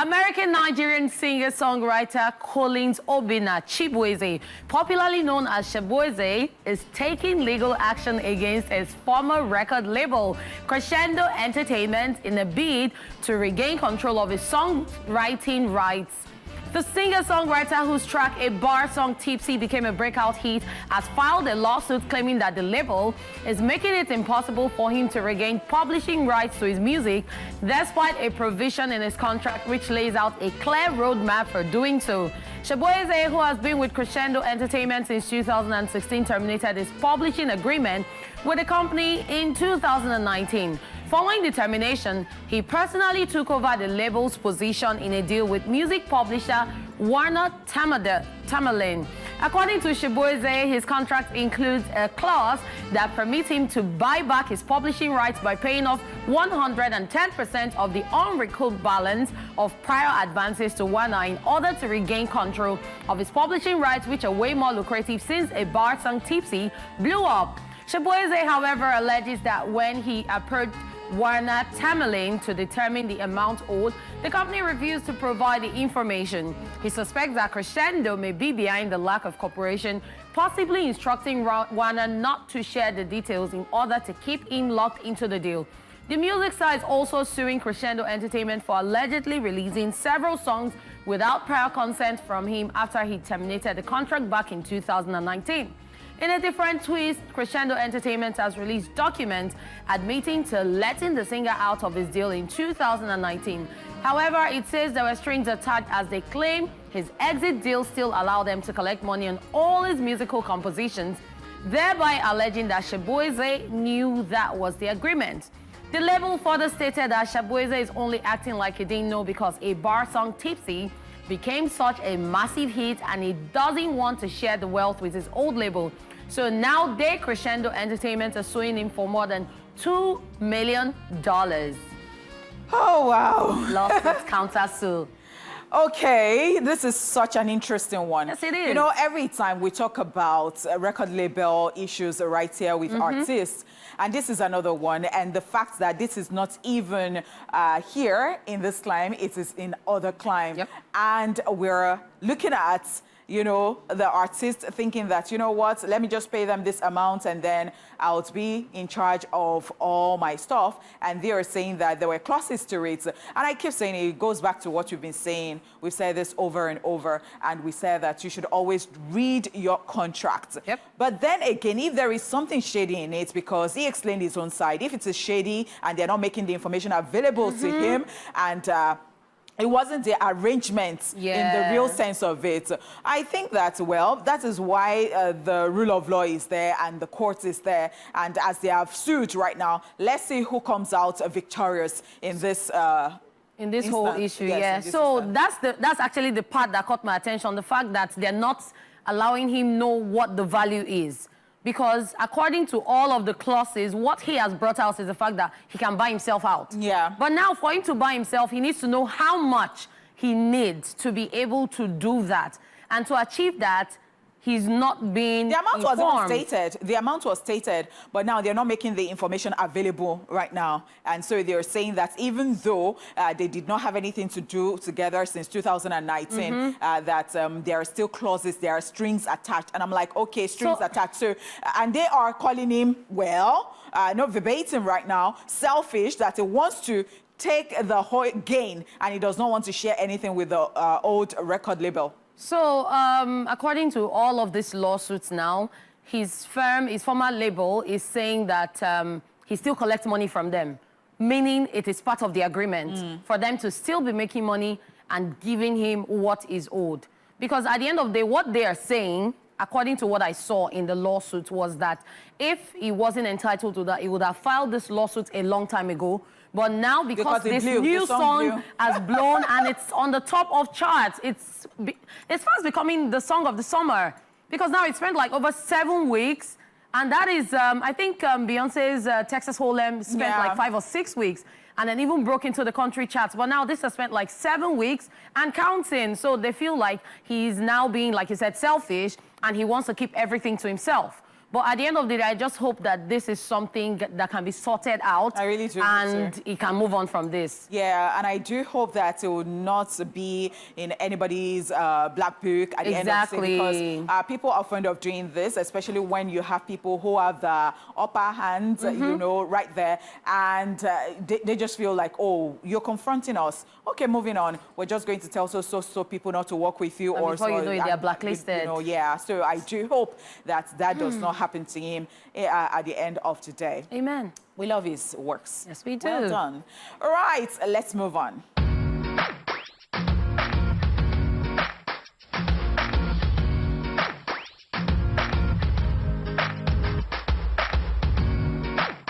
American-Nigerian singer-songwriter Collins Obinna Chibueze, popularly known as Shaboozey, is taking legal action against his former record label, Kreshendo Entertainment, in a bid to regain control of his songwriting rights. The singer-songwriter, whose track A Bar Song Tipsy became a breakout hit, has filed a lawsuit claiming that the label is making it impossible for him to regain publishing rights to his music, despite a provision in his contract which lays out a clear roadmap for doing so. Shaboozey, who has been with Kreshendo Entertainment since 2016, terminated his publishing agreement with the company in 2019. Following the termination, he personally took over the label's position in a deal with music publisher Warner-Tamerlane. According to Shaboozey, his contract includes a clause that permits him to buy back his publishing rights by paying off 110% of the unrecouped balance of prior advances to Warner in order to regain control of his publishing rights, which are way more lucrative since A Bar Song Tipsy blew up. Shaboozey, however, alleges that when he approached Warner-Tamerlane to determine the amount owed, the company refused to provide the information. He suspects that Kreshendo may be behind the lack of cooperation, possibly instructing Warner not to share the details in order to keep him locked into the deal. The music star is also suing Kreshendo Entertainment for allegedly releasing several songs without prior consent from him after he terminated the contract back in 2019. In a different twist, Kreshendo Entertainment has released documents admitting to letting the singer out of his deal in 2019. However, it says there were strings attached, as they claim his exit deal still allowed them to collect money on all his musical compositions, thereby alleging that Shaboozey knew that was the agreement. The label further stated that Shaboozey is only acting like he didn't know because A Bar Song Tipsy became such a massive hit and he doesn't want to share the wealth with his old label. So now Kreshendo Entertainment are suing him for more than $2 million. Oh, wow. Lawsuits counter-sue. Okay, this is such an interesting one. Yes, it is. You know, every time we talk about record label issues right here with artists, and this is another one, and the fact that this is not even here in this climb, it is in other climb. Yep. And we're looking at, you know, the artist thinking that, you know what, let me just pay them this amount and then I'll be in charge of all my stuff. And they are saying that there were clauses to it. And I keep saying it goes back to what we've been saying. We've said this over and over, and we said that you should always read your contract. Yep. But then again, if there is something shady in it, because he explained his own side, if it is shady and they're not making the information available to him, and it wasn't the arrangement in the real sense of it. I think that, well, that is why the rule of law is there and the court is there. And as they have sued right now, let's see who comes out victorious in this whole issue. Yes, So that's actually the part that caught my attention, the fact that they're not allowing him know what the value is. Because according to all of the clauses, what he has brought out is the fact that he can buy himself out. Yeah. But now for him to buy himself, he needs to know how much he needs to be able to do that. And to achieve that, he's not being The amount informed. was stated. The amount was stated, but now they're not making the information available right now. And so they're saying that even though they did not have anything to do together since 2019, that there are still clauses, there are strings attached. And I'm like, okay, strings attached. So, and they are calling him, well, not verbatim right now, selfish, that he wants to take the whole gain and he does not want to share anything with the old record label. So, according to all of these lawsuits now, his former label is saying that he still collects money from them, meaning it is part of the agreement for them to still be making money and giving him what is owed. Because at the end of the day, what they are saying, according to what I saw in the lawsuit, was that if he wasn't entitled to that, he would have filed this lawsuit a long time ago. But now, because this new song has blown and it's on the top of charts, it's fast becoming the song of the summer. Because now it's spent like over 7 weeks. And that is, I think Beyonce's Texas Hold'em spent like 5 or 6 weeks. And then even broke into the country charts. But now this has spent like 7 weeks and counting. So they feel like he's now being, like you said, selfish. And he wants to keep everything to himself. But at the end of the day, I just hope that this is something that can be sorted out. I really do. And he can move on from this. Yeah, and I do hope that it will not be in anybody's black book at the end of the day, because people are fond of doing this, especially when you have people who have the upper hand, you know, right there, and they just feel like, oh, you're confronting us. Okay, moving on. We're just going to tell so people not to work with you, and or before so, you know it, they're blacklisted. You know, yeah. So I do hope that does not happen to him at the end of today. Amen. We love his works. Yes, we do. Well done. All right, let's move on.